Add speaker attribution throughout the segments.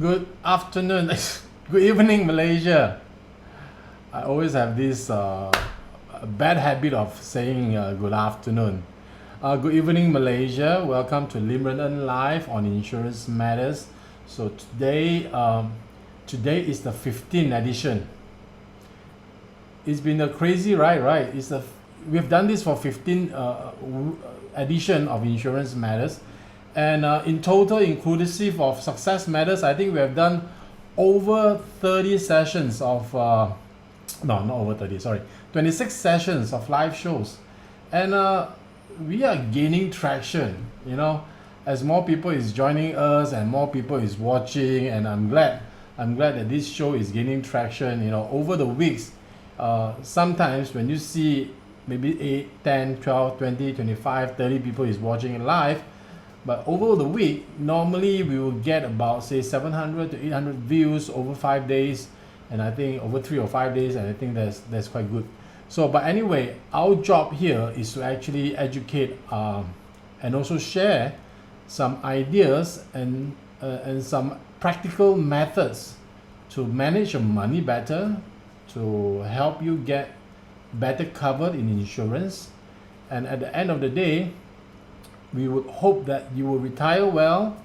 Speaker 1: Good afternoon, good evening, Malaysia. I always have this bad habit of saying good afternoon. Good evening, Malaysia. Welcome to Limran Live on Insurance Matters. So today is the 15th edition. It's been a crazy ride, right? We've done this for 15 edition of Insurance Matters. And in total, inclusive of Success Matters, I think we have done over 30 sessions of, no, not over 30, sorry, 26 sessions of live shows. And we are gaining traction, as more people is joining us and more people is watching. And I'm glad that this show is gaining traction, over the weeks. Sometimes when you see maybe 8, 10, 12, 20, 25, 30 people is watching it live, but over the week, normally we will get about, say, 700 to 800 views over 5 days, and I think over 3 or 5 days, and I think that's quite good. So, but anyway, our job here is to actually educate and also share some ideas and some practical methods to manage your money better, to help you get better covered in insurance, and at the end of the day, we would hope that you will retire well,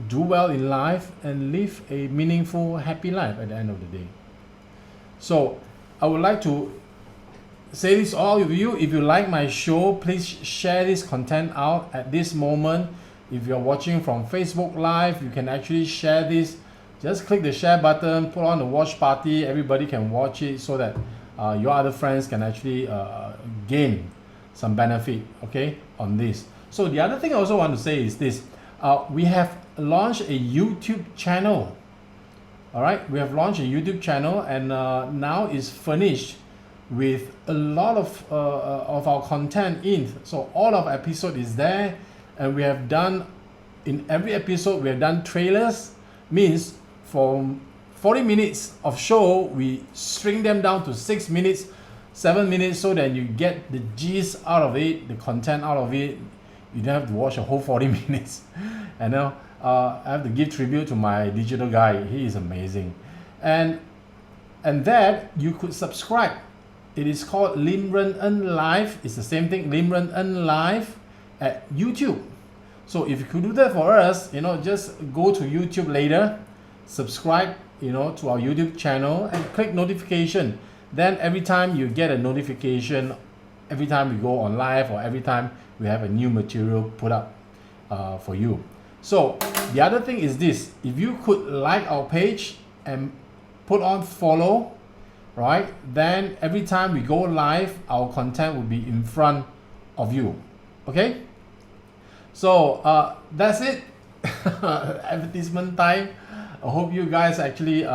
Speaker 1: do well in life, and live a meaningful, happy life at the end of the day. So I would like to say this to all of you. If you like my show, please share this content out at this moment. If you're watching from Facebook Live, you can actually share this. Just click the share button, put on the watch party. Everybody can watch it so that your other friends can actually gain some benefit, okay, on this. So the other thing I also want to say is this. We have launched a YouTube channel. All right, we have launched a YouTube channel, and now it's furnished with a lot of our content in. So all of episode is there, and we have done, in every episode, we have done trailers. Means from 40 minutes of show, we string them down to 6 minutes, 7 minutes, so that you get the gist out of it, the content out of it. You don't have to watch a whole 40 minutes. And now I have to give tribute to my digital guy. He is amazing. And that you could subscribe. It is called Limran Live. It's the same thing, Limran Live at YouTube. So if you could do that for us, just go to YouTube later, subscribe, to our YouTube channel, and click notification. Then every time you get a notification, every time we go on live, or every time we have a new material put up for you. So the other thing is this: if you could like our page and put on follow, right? Then every time we go live, our content will be in front of you. Okay? So that's it. Advertisement time. I hope you guys actually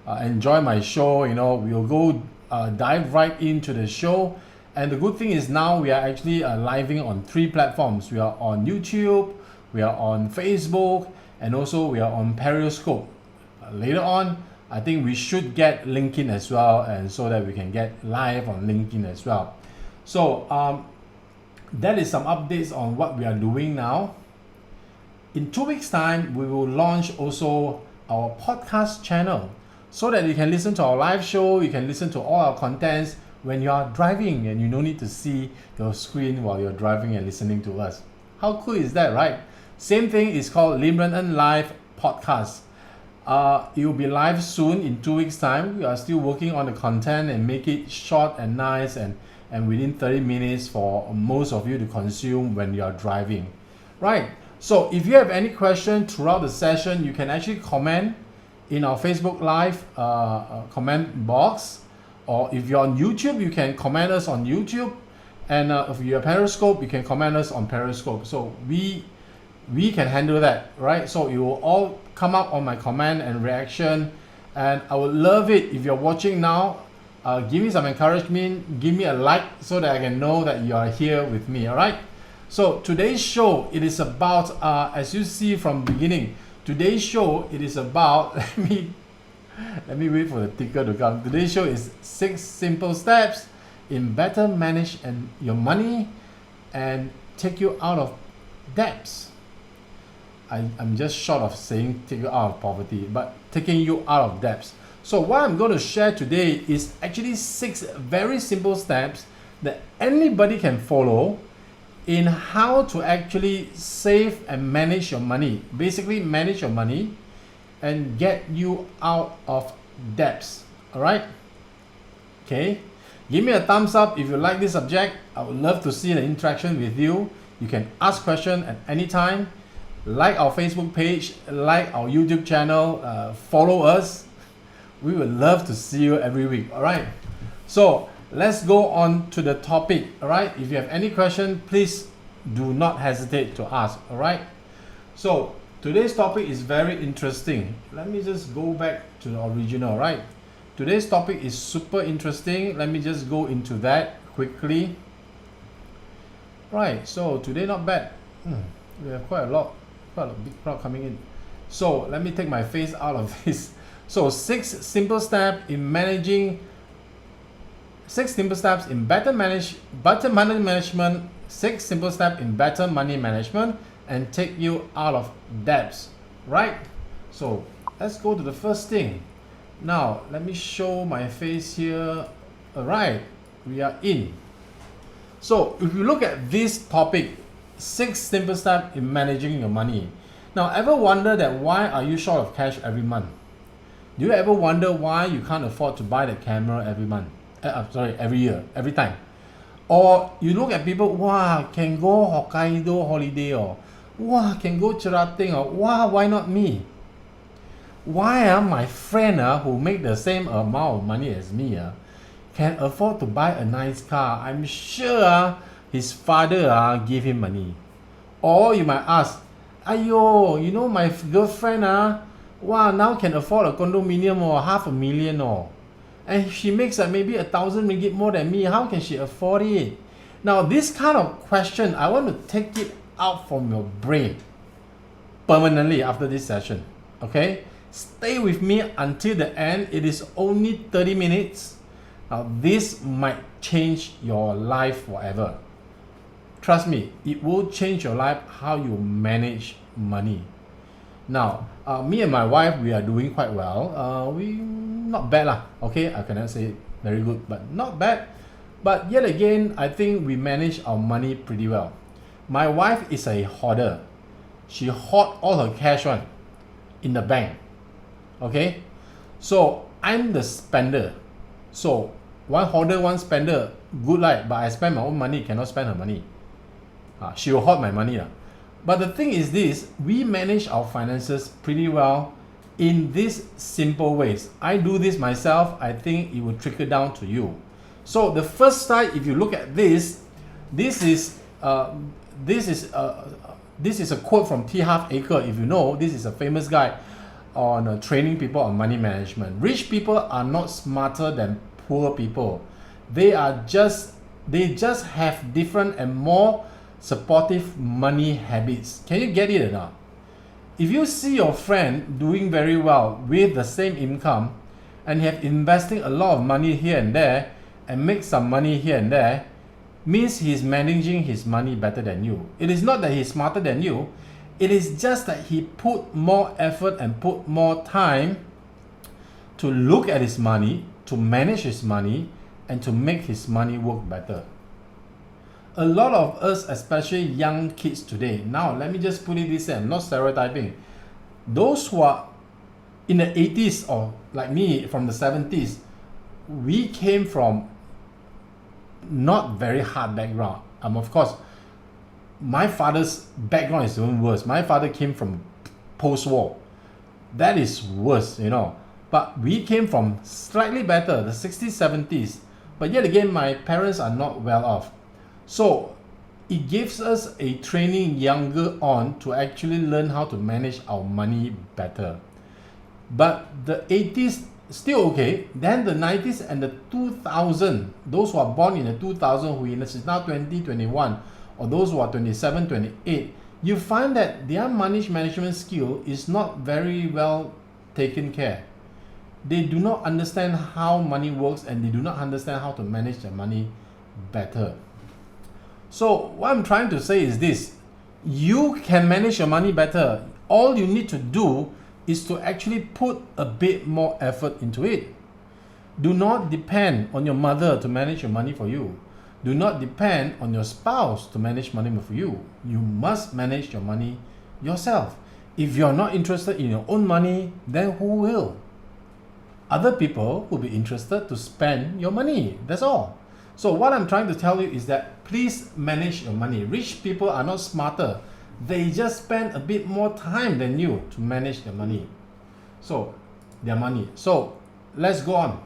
Speaker 1: enjoy my show. We'll go dive right into the show. And the good thing is now we are actually living on 3 platforms. We are on YouTube, we are on Facebook, and also we are on Periscope. Later on, I think we should get LinkedIn as well, and so that we can get live on LinkedIn as well. So that is some updates on what we are doing now. In 2 weeks' time, we will launch also our podcast channel, so that you can listen to our live show, you can listen to all our contents when you are driving, and you don't need to see your screen while you're driving and listening to us. How cool is that, right? Same thing is called Limran Live Podcast. It will be live soon in 2 weeks' time. We are still working on the content and make it short and nice and within 30 minutes for most of you to consume when you are driving. Right. So if you have any question throughout the session, you can actually comment in our Facebook Live comment box. Or if you're on YouTube, you can comment us on YouTube. And if you're Periscope, you can comment us on Periscope. So we can handle that, right? So it will all come up on my comment and reaction. And I would love it if you're watching now. Give me some encouragement, give me a like so that I can know that you are here with me, all right? So today's show, it is about, as you see from the beginning, today's show, it is about, let me wait for the ticker to come. Today's show is 6 simple steps in better manage your money and take you out of debts. I'm just short of saying take you out of poverty, but taking you out of debts. So what I'm going to share today is actually 6 very simple steps that anybody can follow in how to actually save and manage your money. Basically manage your money and get you out of debts. All right? Okay? Give me a thumbs up if you like this subject. I would love to see the interaction with you. You can ask questions at any time. Like our Facebook page, like our YouTube channel, follow us. We would love to see you every week. All right? So let's go on to the topic. All right? If you have any question, please do not hesitate to ask. All right? So today's topic is very interesting. Let me just go back to the original. Right? Today's topic is super interesting. Let me just go into that quickly. Right, so today not bad. We have quite a big crowd coming in. So let me take my face out of this. So 6 simple steps in managing, 6 simple steps in better money management, 6 simple steps in better money management and take you out of debts. Right? So let's go to the first thing. Now, let me show my face here. Alright, we are in. So, if you look at this topic, 6 simple steps in managing your money. Now, ever wonder that why are you short of cash every month? Do you ever wonder why you can't afford to buy the camera every month? Every year, every time. Or you look at people, wow, can go Hokkaido holiday, or wow, can go Cherating, or wow, why not me? Why my friend who make the same amount of money as me can afford to buy a nice car? I'm sure his father give him money. Or you might ask, ayo, you know my girlfriend wow, now can afford a condominium or $500,000 or, and she makes maybe 1,000 ringgit more than me. How can she afford it? Now this kind of question, I want to take it out from your brain permanently after this session. Okay? Stay with me until the end. It is only 30 minutes. Now this might change your life forever. Trust me, it will change your life how you manage money. Now, me and my wife, we are doing quite well. We not bad lah. Okay, I cannot say very good, but not bad. But yet again, I think we manage our money pretty well. My wife is a hoarder. She hoard all her cash in the bank. Okay, so I'm the spender. So one hoarder, one spender, good life, but I spend my own money, cannot spend her money. She will hoard my money. But the thing is this, we manage our finances pretty well in these simple ways. I do this myself. I think it will trickle down to you. So the first slide, if you look at this is a quote from T. Half Acre. If you know, this is a famous guy on training people on money management. Rich people are not smarter than poor people. They just have different and more supportive money habits. Can you get it or not? If you see your friend doing very well with the same income and have investing a lot of money here and there and make some money here and there, means he's managing his money better than you. It is not that he's smarter than you. It is just that he put more effort and put more time to look at his money, to manage his money, and to make his money work better. A lot of us, especially young kids today, now let me just put it this way, I'm not stereotyping. Those who are in the 80s or like me from the 70s, we came from not very hard background. Of course, my father's background is even worse. My father came from post-war. That is worse, But we came from slightly better, the 60s, 70s. But yet again, my parents are not well off. So it gives us a training younger on to actually learn how to manage our money better. But the 80s, still okay. Then the 90s and the 2000, those who are born in the 2000, who is now 20, 21, or those who are 27, 28, you find that their money management skill is not very well taken care. They do not understand how money works and they do not understand how to manage their money better. So what I'm trying to say is this: you can manage your money better. All you need to do is to actually put a bit more effort into it. Do not depend on your mother to manage your money for you. Do not depend on your spouse to manage money for you. You must manage your money yourself. If you're not interested in your own money, then who will? Other people will be interested to spend your money. That's all. So what I'm trying to tell you is that please manage your money. Rich people are not smarter. They just spend a bit more time than you to manage their money. So let's go on.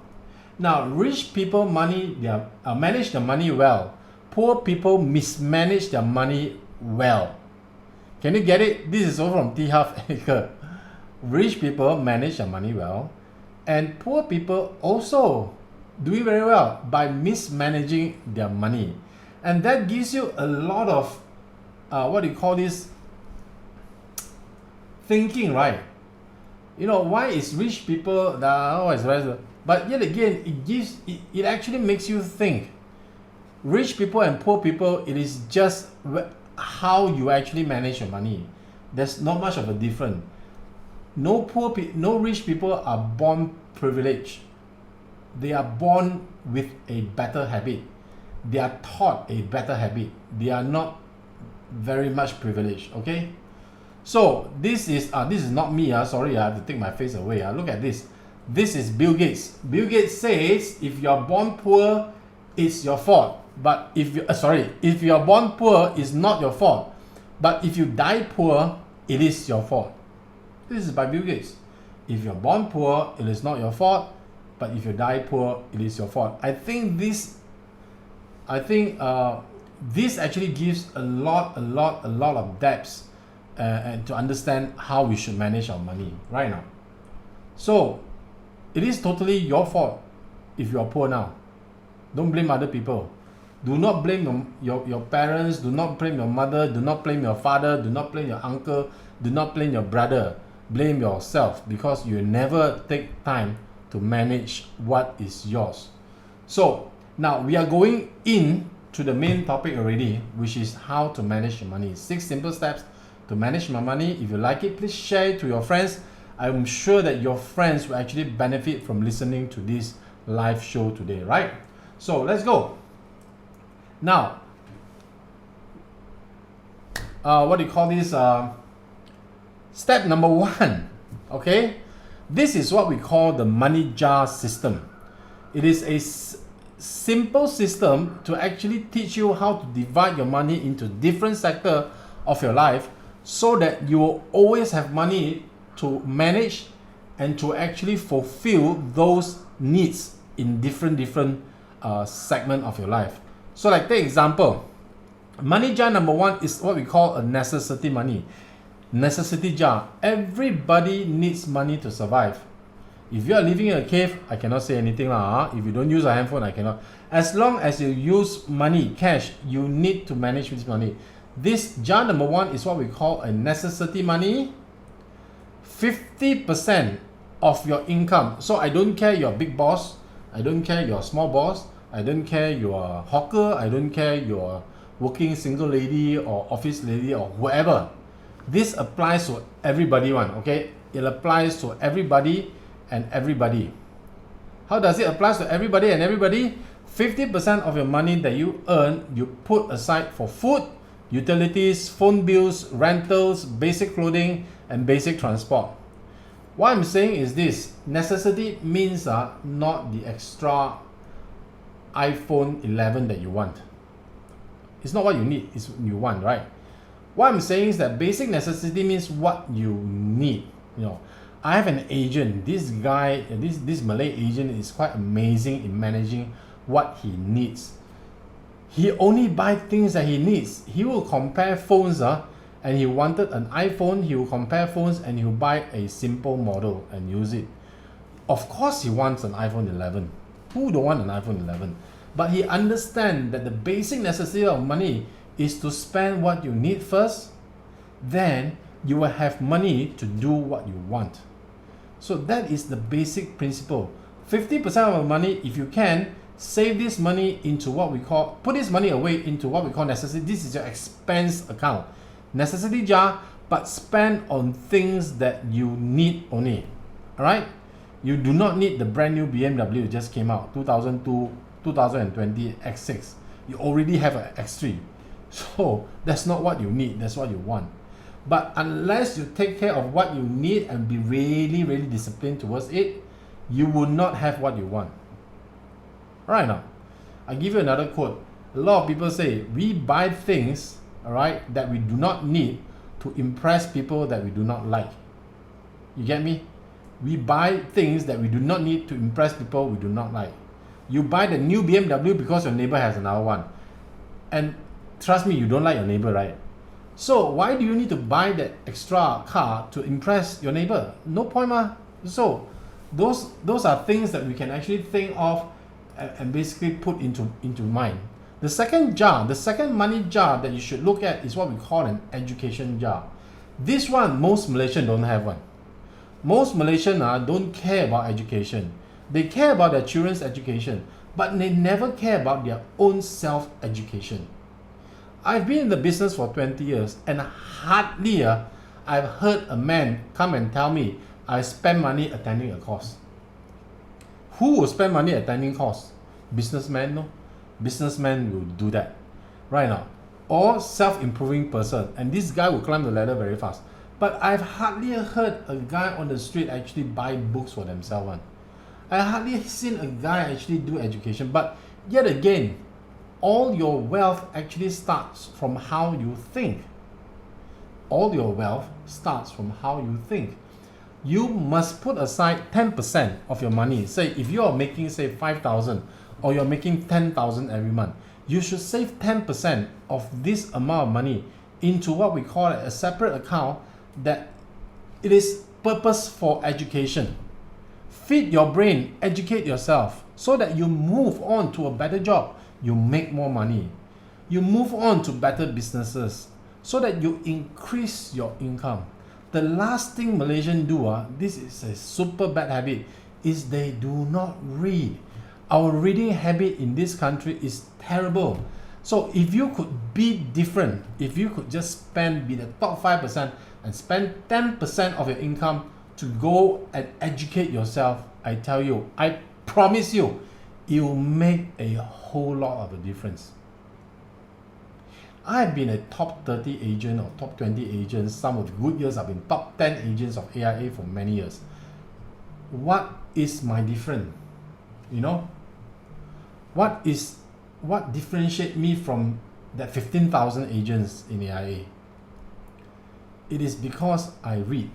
Speaker 1: Now, rich people manage their money well. Poor people mismanage their money well. Can you get it? This is all from T. Half Acre. Rich people manage their money well, and poor people also do it very well by mismanaging their money. And that gives you a lot of thinking, right? Why is rich people but yet again, it actually makes you think. Rich people and poor people, it is just how you actually manage your money. There's not much of a difference. No rich people are born privileged. They are born with a better habit. They are taught a better habit. They are not very much privileged. Okay, so this is not me. Sorry, I have to take my face away. Look at this. This is Bill Gates. Bill Gates says if you're born poor, it's your fault. But if you're born poor, it's not your fault. But if you die poor, it is your fault. This is by Bill Gates. If you're born poor, it is not your fault. But if you die poor, it is your fault. I think this actually gives a lot of depth and to understand how we should manage our money right now. So it is totally your fault if you are poor now. Don't blame other people. Do not blame your parents. Do not blame your mother. Do not blame your father. Do not blame your uncle. Do not blame your brother. Blame yourself because you never take time to manage what is yours. So now we are going in to the main topic already, which is how to manage your money. 6 simple steps to manage my money. If you like it, please share it to your friends. I'm sure that your friends will actually benefit from listening to this live show today, right? So let's go. Now, step number 1, okay? This is what we call the money jar system. It is a simple system to actually teach you how to divide your money into different sectors of your life so that you will always have money to manage and to actually fulfill those needs in different segment of your life. So like take example, money jar number 1 is what we call a necessity money. Necessity jar. Everybody needs money to survive. If you are living in a cave, I cannot say anything lah. If you don't use a handphone, I cannot. As long as you use money, cash, you need to manage this money. This jar number 1 is what we call a necessity money. 50% of your income. So I don't care you're big boss, I don't care you're small boss, I don't care you're a hawker, I don't care you're working single lady or office lady or whoever. This applies to everybody okay? It applies to everybody and everybody. How does it apply to everybody and everybody? 50% of your money that you earn, you put aside for food, utilities, phone bills, rentals, basic clothing, and basic transport. What I'm saying is this: necessity means not the extra iPhone 11 that you want. It's not what you need, it's what you want, right? What I'm saying is that basic necessity means what you need. I have an agent. This guy, this Malay agent is quite amazing in managing what he needs. He only buys things that he needs. He will compare phones, and he wanted an iPhone, he will compare phones and he will buy a simple model and use it. Of course he wants an iPhone 11. Who don't want an iPhone 11? But he understands that the basic necessity of money is to spend what you need first, then you will have money to do what you want. So that is the basic principle. 50% of your money, if you can, save this money into put this money away into what we call necessity. This is your expense account. Necessity jar, but spend on things that you need only. All right? You do not need the brand new BMW just came out, 2020 X6. You already have an X3. So that's not what you need, that's what you want. But unless you take care of what you need and be really, really disciplined towards it, you will not have what you want. Right now, I give you another quote. A lot of people say we buy things, all right, that we do not need to impress people that we do not like. You get me? We buy things that we do not need to impress people we do not like. You buy the new BMW because your neighbor has another one. And trust me, you don't like your neighbor, right? So why do you need to buy that extra car to impress your neighbor? No point, ma. So those are things that we can actually think of and basically put into mind. The second money jar that you should look at is what we call an education jar. This one, most Malaysians don't have one. Most Malaysians don't care about education. They care about their children's education, but they never care about their own self-education. I've been in the business for 20 years and hardly I've heard a man come and tell me I spend money attending a course. Who will spend money attending course? Businessman, no? Businessman will do that right now. Or self-improving person, and this guy will climb the ladder very fast. But I've hardly heard a guy on the street actually buy books for themselves. I hardly seen a guy actually do education. But yet again, all your wealth actually starts from how you think. All your wealth starts from how you think. You must put aside 10% of your money. Say if you are making say 5,000 or you're making 10,000 every month, you should save 10% of this amount of money into what we call a separate account that it is purpose for education. Feed your brain, educate yourself so that you move on to a better job. You make more money. You move on to better businesses so that you increase your income. The last thing Malaysians do, this is a super bad habit, is they do not read. Our reading habit in this country is terrible. So if you could be different, if you could just be the top 5% and spend 10% of your income to go and educate yourself, I tell you, I promise you, it will make a whole lot of a difference. I've been a top 30 agent or top 20 agent. Some of the good years I've been top 10 agents of AIA for many years. What is my difference? You know? What differentiates me from that 15,000 agents in AIA? It is because I read.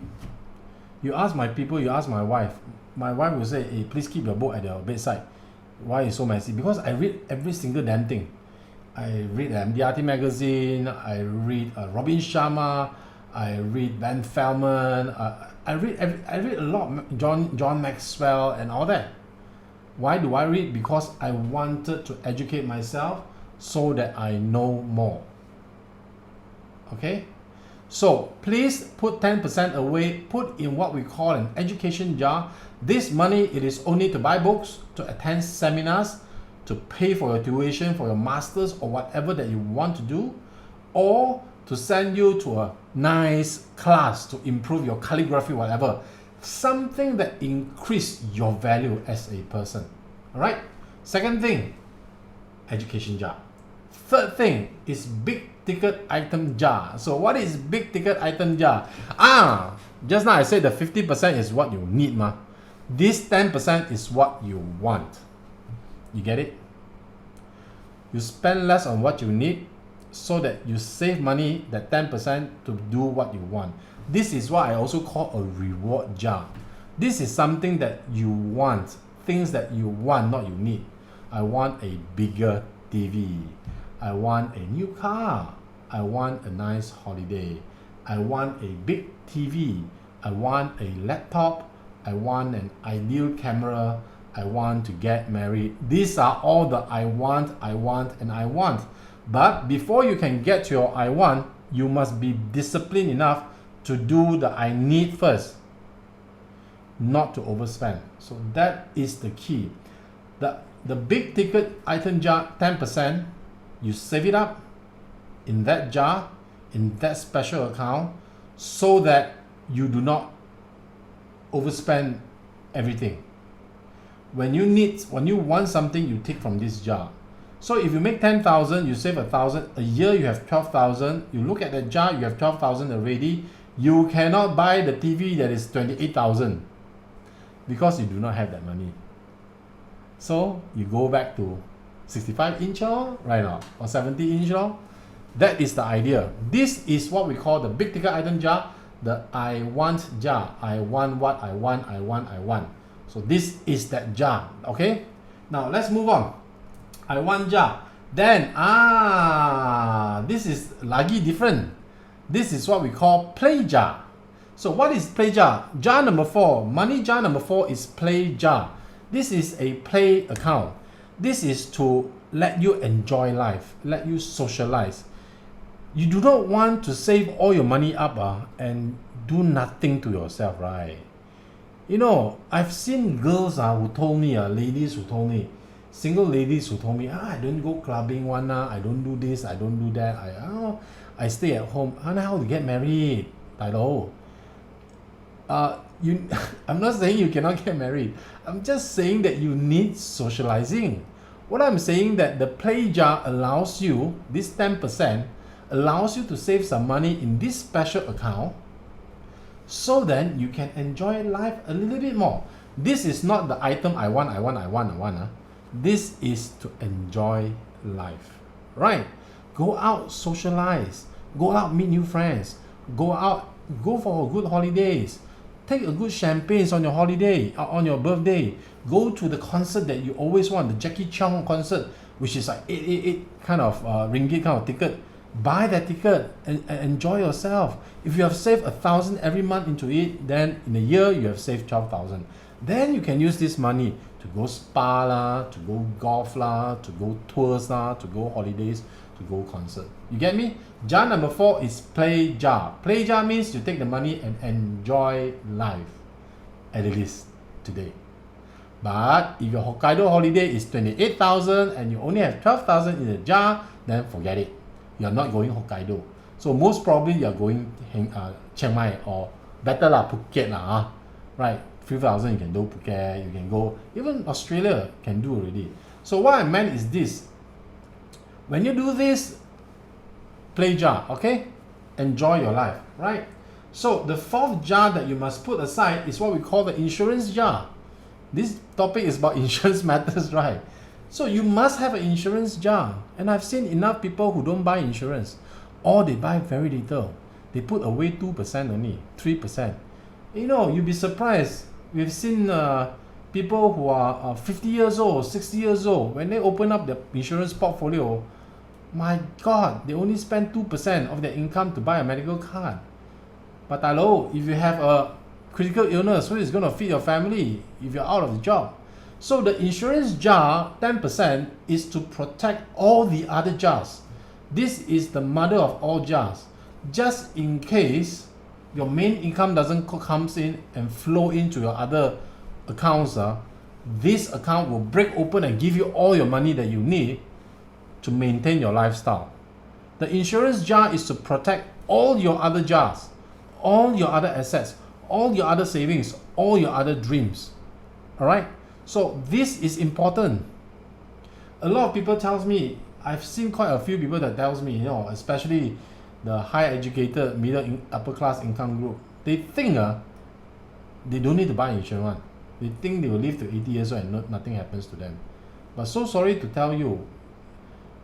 Speaker 1: You ask my people, you ask my wife. My wife will say, hey, please keep your book at your bedside. Why is it so messy? Because I read every single damn thing. I read MDRT magazine, I read Robin Sharma, I read Ben Feldman, I read a lot, John Maxwell and all that. Why do I read? Because I wanted to educate myself so that I know more. Okay? So please put 10% away, put in what we call an education jar. This money, it is only to buy books, to attend seminars, to pay for your tuition, for your masters or whatever that you want to do, or to send you to a nice class to improve your calligraphy, whatever. Something that increase your value as a person. All right? Second thing, education jar. Third thing is big ticket item jar. So what is big ticket item jar? Just now I said the 50% is what you need, ma. This 10% is what you want. You get it? You spend less on what you need so that you save money, that 10%, to do what you want. This is what I also call a reward jar. This is something that you want, things that you want, not you need. I want a bigger TV. I want a new car. I want a nice holiday. I want a big TV. I want a laptop. I want an ideal camera. I want to get married. These are all the I want, and I want. But before you can get to your I want, you must be disciplined enough to do the I need first, not to overspend. So that is the key. The big ticket item jar, 10%, you save it up in that jar, in that special account, so that you do not overspend everything. When you want something, you take from this jar. So if you make 10,000, you save 1,000. A year you have 12,000. You look at the jar, you have 12,000 already. You cannot buy the TV that is 28,000 because you do not have that money. So you go back to 65-inch right now, or 70-inch. That is the idea. This is what we call the big ticket item jar, the I want jar. I want what I want, I want, I want. So this is that jar. Okay, now let's move on. I want jar. Then this is lagi different. This is what we call play jar. So what is play jar? Jar number 4, money jar number 4 is play jar. This is a play account. This is to let you enjoy life, let you socialize. You do not want to save all your money up and do nothing to yourself, right? You know, I've seen girls who told me, ladies who told me, single ladies who told me, I don't go clubbing one, I don't do this, I don't do that, I stay at home. How to get married? I'm not saying you cannot get married. I'm just saying that you need socializing. What I'm saying that the play jar allows you, this 10% allows you to save some money in this special account, so then you can enjoy life a little bit more. This is not the item I want. This is to enjoy life, right? Go out, socialize. Go out, meet new friends. Go for good holidays. Take a good champagne on your holiday, on your birthday. Go to the concert that you always want, the Jackie Chan concert, which is like 888 kind of ringgit kind of ticket. Buy that ticket and enjoy yourself. If you have saved 1,000 every month into it, then in a year you have saved 12,000. Then you can use this money to go spa to go golf to go tours to go holidays, to go concert. You get me? Jar number 4 is play jar. Play jar means you take the money and enjoy life, at least today. But if your Hokkaido holiday is 28,000 and you only have 12,000 in the jar, then forget it. You're not going Hokkaido. So most probably you're going Chiang Mai, or better Phuket right? 3,000 you can do Phuket, you can go, even Australia can do already. So what I meant is this. When you do this, play jar, okay? Enjoy your life, right? So the 4th jar that you must put aside is what we call the insurance jar. This topic is about insurance matters, right? So you must have an insurance jar. And I've seen enough people who don't buy insurance, or they buy very little. They put away 2% only, 3%. You know, you'll be surprised. We've seen people who are 50 years old, 60 years old, when they open up their insurance portfolio, my God, they only spend 2% of their income to buy a medical card. But hello, if you have a critical illness, who is going to feed your family if you're out of the job? So the insurance jar, 10%, is to protect all the other jars. This is the mother of all jars. Just in case your main income doesn't comes in and flow into your other accounts, this account will break open and give you all your money that you need to maintain your lifestyle. The insurance jar is to protect all your other jars, all your other assets, all your other savings, all your other dreams. All right? So this is important. A lot of people tells me, I've seen quite a few people that tells me, especially the high educated, upper class income group, they think they don't need to buy insurance. They think they will live to 80 years old and nothing happens to them. But so sorry to tell you,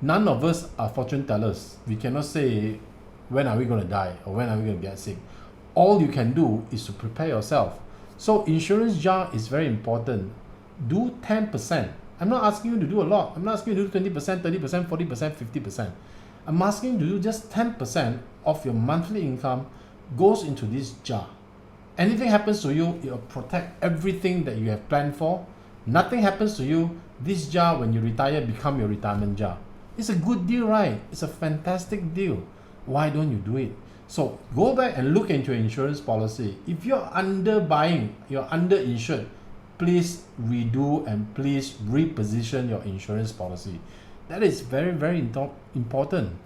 Speaker 1: none of us are fortune tellers. We cannot say when are we going to die or when are we going to get sick. All you can do is to prepare yourself. So insurance jar is very important. Do 10%. I'm not asking you to do a lot. I'm not asking you to do 20%, 30%, 40%, 50%. I'm asking you to do just 10% of your monthly income goes into this jar. Anything happens to you, it will protect everything that you have planned for. Nothing happens to you, this jar when you retire become your retirement jar. It's a good deal, right? It's a fantastic deal. Why don't you do it? So go back and look into your insurance policy. If you're underbuying, you're underinsured, please redo and please reposition your insurance policy. That is very, very important.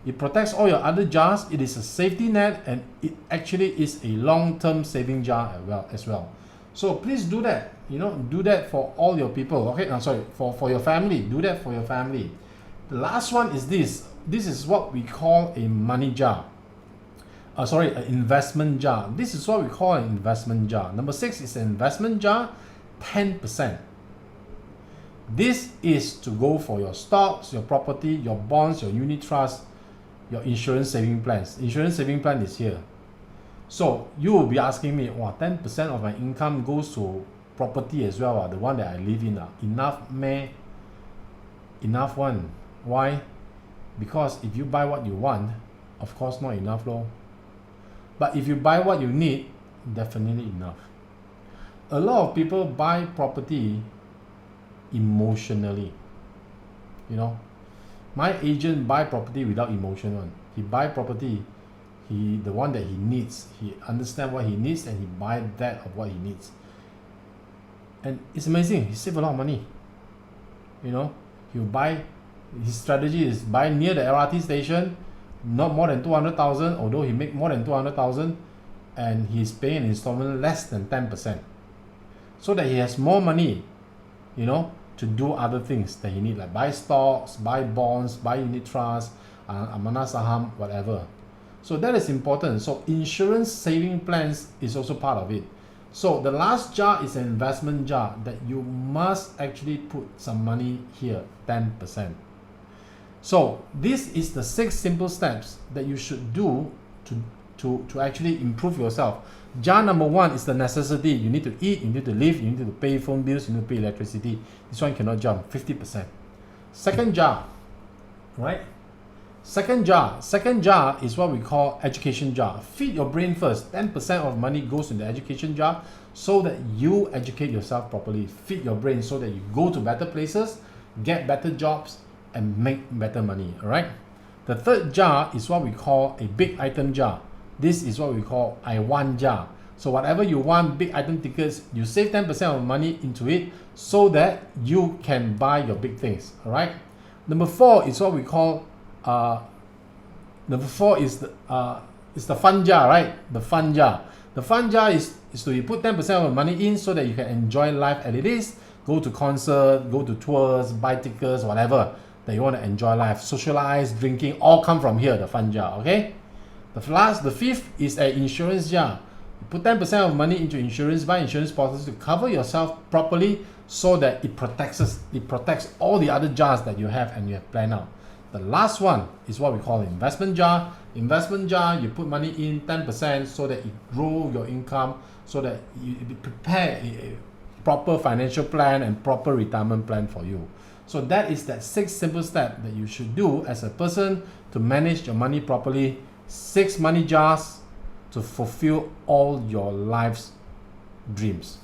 Speaker 1: It protects all your other jars. It is a safety net, and it actually is a long-term saving jar as well. So please do that. Do that for all your people. Okay, I'm sorry, for your family. Do that for your family. The last one is this. This is what we call a money jar. An investment jar. This is what we call an investment jar. Number 6 is an investment jar, 10%. This is to go for your stocks, your property, your bonds, your unit trust, your insurance saving plans. Insurance saving plan is here. So you will be asking me, 10% of my income goes to property as well, the one that I live in. Enough meh? Enough one. Why? Because if you buy what you want, of course not enough lor. But if you buy what you need, definitely enough. A lot of people buy property emotionally. My agent buy property without emotion one. He buy property, the one that he needs. He understand what he needs and he buy that of what he needs. And it's amazing. He save a lot of money. He'll buy. His strategy is buy near the LRT station, not more than 200,000. Although he make more than 200,000, and he's paying an installment less than 10%, so that he has more money, to do other things that he need, like buy stocks, buy bonds, buy unit trust, Amanah Saham, whatever. So that is important. So insurance saving plans is also part of it. So the last jar is an investment jar that you must actually put some money here, 10%. So this is the 6 simple steps that you should do to actually improve yourself. Jar number 1 is the necessity. You need to eat, you need to live, you need to pay phone bills, you need to pay electricity. This one cannot jump, 50%. Second jar, right? Second jar is what we call education jar. Feed your brain first. 10% of money goes in the education jar so that you educate yourself properly. Feed your brain so that you go to better places, get better jobs, and make better money. All right. The third jar is what we call a big item jar. This is what we call I want jar. So whatever you want, big item tickets, you save 10% of money into it so that you can buy your big things. All right. Number 4 is what we call number 4 is the fun jar, right? The fun jar. The fun jar is to you put 10% of the money in so that you can enjoy life as it is. Go to concert, go to tours, buy tickets, whatever that you want to enjoy life. Socialize, drinking, all come from here, the fun jar, okay? The 5th is an insurance jar. You put 10% of money into insurance, buy insurance policies to cover yourself properly so that it protects all the other jars that you have and you have planned out. The last one is what we call investment jar. Investment jar, you put money in 10% so that it grow your income, so that you prepare a proper financial plan and proper retirement plan for you. So that is that 6 simple steps that you should do as a person to manage your money properly. 6 money jars to fulfill all your life's dreams.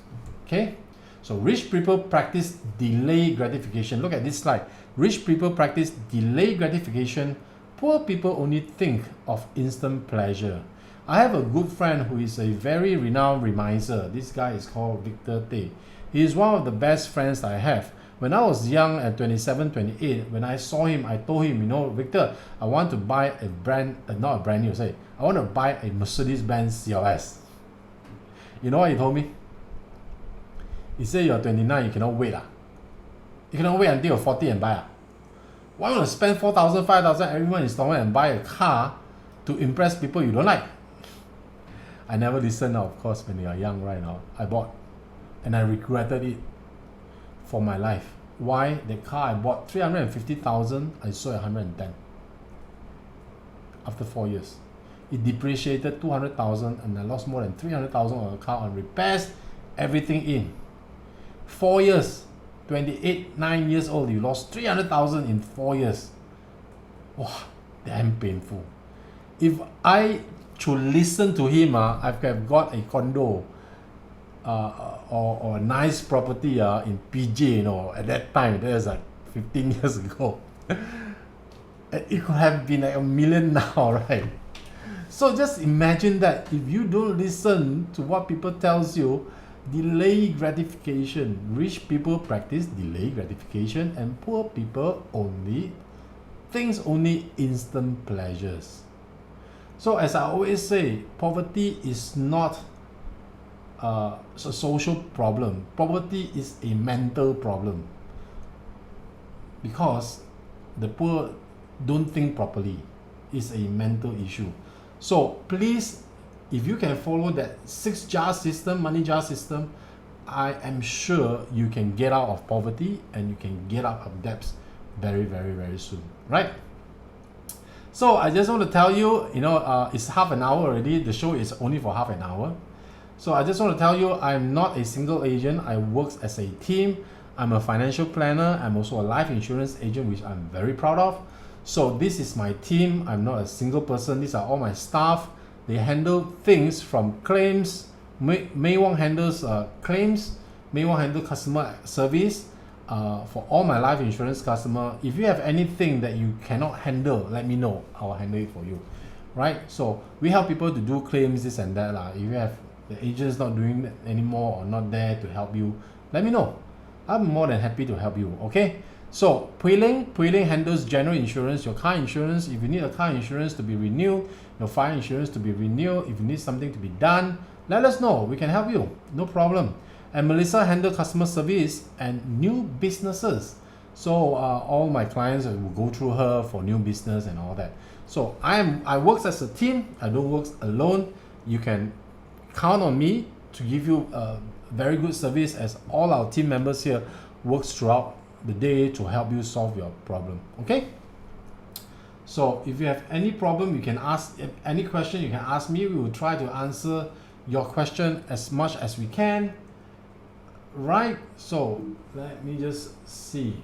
Speaker 1: Okay? So rich people practice delay gratification. Look at this slide. Rich people practice delay gratification. Poor people only think of instant pleasure. I have a good friend who is a very renowned remiser. This guy is called Victor Tay. He is one of the best friends I have. When I was young at 27, 28, when I saw him, I told him, Victor, I want to buy a brand, not a brand new, I want to buy a Mercedes-Benz CLS. You know what he told me? He said, you're 29, you cannot wait. You cannot wait until you're 40 and buy. Why want to spend 4,000, 5,000 every month installment and buy a car to impress people you don't like? I never listened now, of course, when you are young right now. I bought and I regretted it for my life. Why? The car I bought 350,000, I sold 110 after 4 years. It depreciated 200,000 and I lost more than 300,000 on the car on repairs, everything in. 4 years, 9 years old, you lost 300,000 in 4 years. Wow, damn painful. If I should listen to him, I could have got a condo or a nice property in PJ, at that time. That was like 15 years ago. It could have been like $1 million now, right? So just imagine that if you don't listen to what people tells you, delay gratification. Rich people practice delay gratification and poor people only things only instant pleasures. So as I always say, poverty is not a social problem. Poverty is a mental problem, because the poor don't think properly. It's a mental issue. So please, if you can follow that 6-jar system, money jar system, I am sure you can get out of poverty and you can get out of debts very, very, very soon, right? So I just want to tell you, it's half an hour already. The show is only for half an hour. So I just want to tell you, I'm not a single agent. I work as a team. I'm a financial planner. I'm also a life insurance agent, which I'm very proud of. So this is my team. I'm not a single person. These are all my staff. They handle things from claims. Mei Wong handles claims. Mei Wong handles customer service. For all my life insurance customer, if you have anything that you cannot handle, let me know. I will handle it for you, right? So we help people to do claims, this and that lah. If you have the agents not doing that anymore or not there to help you, let me know. I'm more than happy to help you. Okay. So Pui Ling handles general insurance, your car insurance. If you need a car insurance to be renewed, your fire insurance to be renewed, if you need something to be done, let us know. We can help you. No problem. And Melissa handles customer service and new businesses. So all my clients will go through her for new business and all that. So I work as a team. I don't work alone. You can count on me to give you a very good service, as all our team members here works throughout the day to help you solve your problem. Okay? So if you have any problem, you can ask any question, you can ask me. We will try to answer your question as much as we can. Right, so let me just see.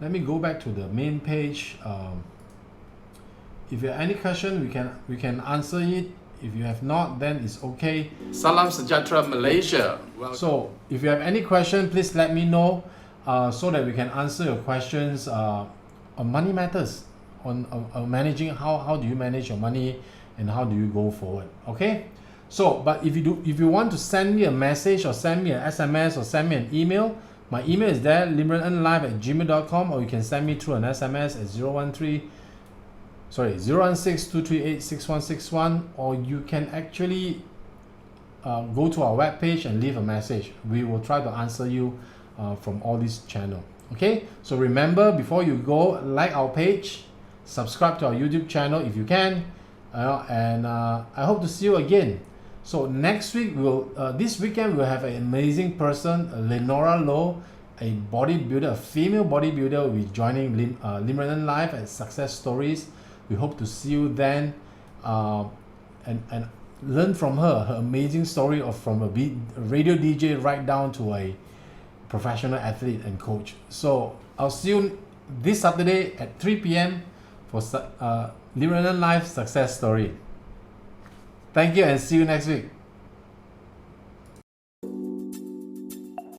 Speaker 1: Let me go back to the main page. If you have any question, we can answer it. If you have not, then it's okay. Salam Sejahtera Malaysia. So if you have any question, please let me know, so that we can answer your questions on money matters, on managing how do you manage your money and how do you go forward. Okay. So, but if you want to send me a message or send me an SMS or send me an email, my email is there, limranlive@gmail.com, or you can send me through an SMS at 016-238-6161, or you can actually go to our webpage and leave a message. We will try to answer you from all these channels. Okay, so remember, before you go, like our page, subscribe to our YouTube channel if you can, and I hope to see you again. So next week, this weekend, we'll have an amazing person, Lenora Low, a bodybuilder, a female bodybuilder, will be joining Lim Live and Success Stories. We hope to see you then, and learn from her amazing story of from a radio DJ right down to a professional athlete and coach. So I'll see you this Saturday at 3 p.m. for Lim Live Success Story. Thank you and see you next week.